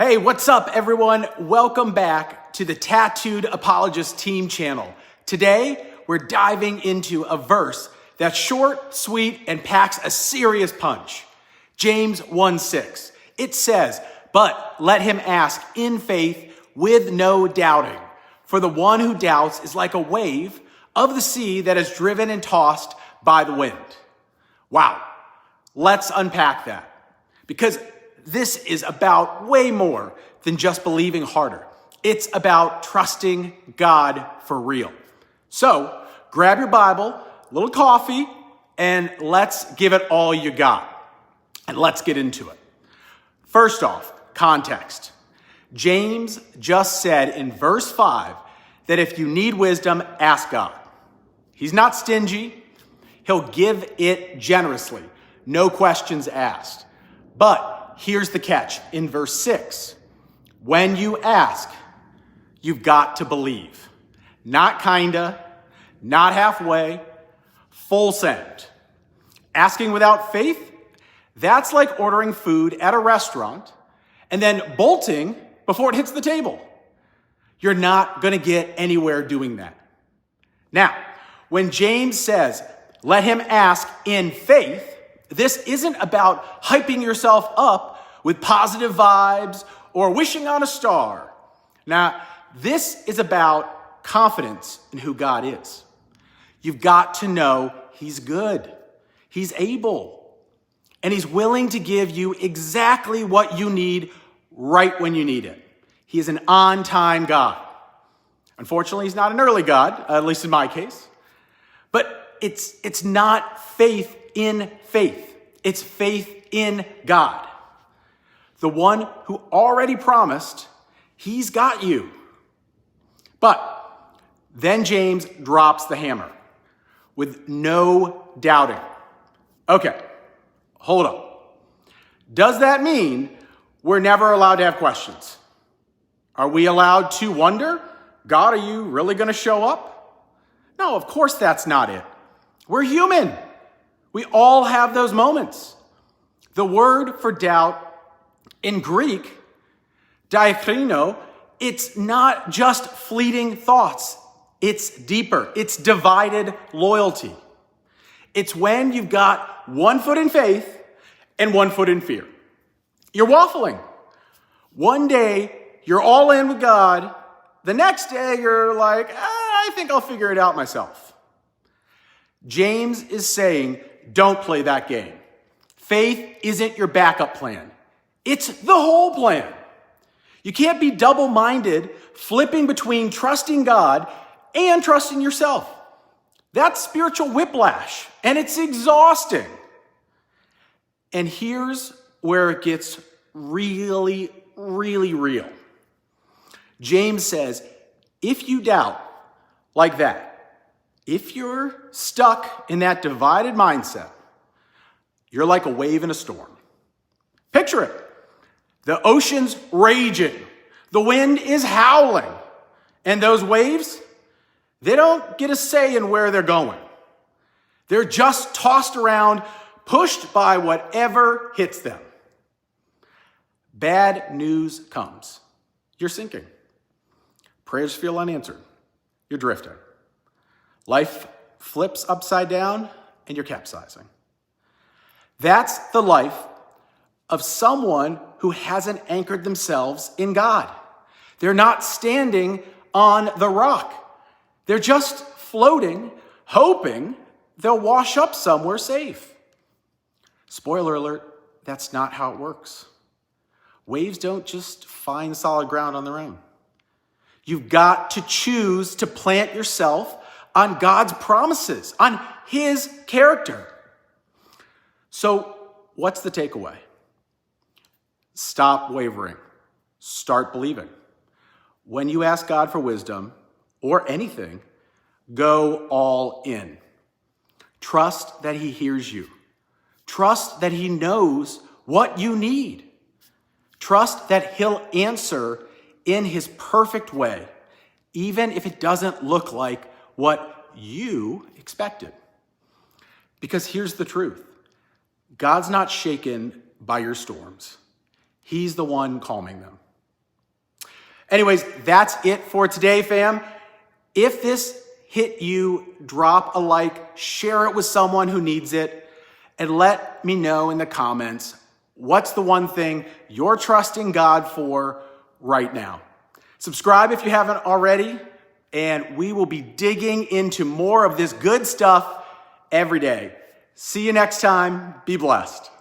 Hey, what's up, everyone? Welcome back to the Tattooed Apologist team channel. Today, we're diving into a verse that's short, sweet, and packs a serious punch. James 1:6. It says, "But let him ask in faith with no doubting. For the one who doubts is like a wave of the sea that is driven and tossed by the wind." Wow. Let's unpack that. Because this is about way more than just believing harder. It's about trusting God for real. So grab your Bible, a little coffee, and let's give it all you got. And let's get into it. First off, context. James just said in verse 5 that if you need wisdom, ask God. He's not stingy. He'll give it generously. No questions asked. But here's the catch in verse 6. When you ask, you've got to believe. Not kinda, not halfway, full send. Asking without faith, that's like ordering food at a restaurant and then bolting before it hits the table. You're not gonna get anywhere doing that. Now, when James says, let him ask in faith, this isn't about hyping yourself up with positive vibes or wishing on a star. Now, this is about confidence in who God is. You've got to know He's good, He's able, and He's willing to give you exactly what you need right when you need it. He is an on-time God. Unfortunately, He's not an early God, at least in my case. But it's not faith in faith. It's faith in God. The one who already promised, He's got you. But then James drops the hammer with no doubting. Okay, hold up. Does that mean we're never allowed to have questions? Are we allowed to wonder, God, are you really going to show up? No, of course that's not it. We're human. We all have those moments. The word for doubt in Greek, diakrino, it's not just fleeting thoughts. It's deeper. It's divided loyalty. It's when you've got one foot in faith and one foot in fear. You're waffling. One day, you're all in with God. The next day, you're like, I think I'll figure it out myself. James is saying, don't play that game. Faith isn't your backup plan. It's the whole plan. You can't be double-minded, flipping between trusting God and trusting yourself. That's spiritual whiplash, and it's exhausting. And here's where it gets really, really real. James says, if you doubt like that, if you're stuck in that divided mindset, you're like a wave in a storm. Picture it. The ocean's raging. The wind is howling. And those waves, they don't get a say in where they're going. They're just tossed around, pushed by whatever hits them. Bad news comes. You're sinking. Prayers feel unanswered. You're drifting. Life flips upside down and you're capsizing. That's the life of someone who hasn't anchored themselves in God. They're not standing on the rock. They're just floating, hoping they'll wash up somewhere safe. Spoiler alert, that's not how it works. Waves don't just find solid ground on their own. You've got to choose to plant yourself on God's promises, on His character. So, what's the takeaway? Stop wavering. Start believing. When you ask God for wisdom or anything, go all in. Trust that He hears you. Trust that He knows what you need. Trust that He'll answer in His perfect way, even if it doesn't look like what you expected. Because here's the truth. God's not shaken by your storms. He's the one calming them. Anyways, that's it for today, fam. If this hit you, drop a like, share it with someone who needs it, and let me know in the comments what's the one thing you're trusting God for right now. Subscribe if you haven't already, and we will be digging into more of this good stuff every day. See you next time. Be blessed.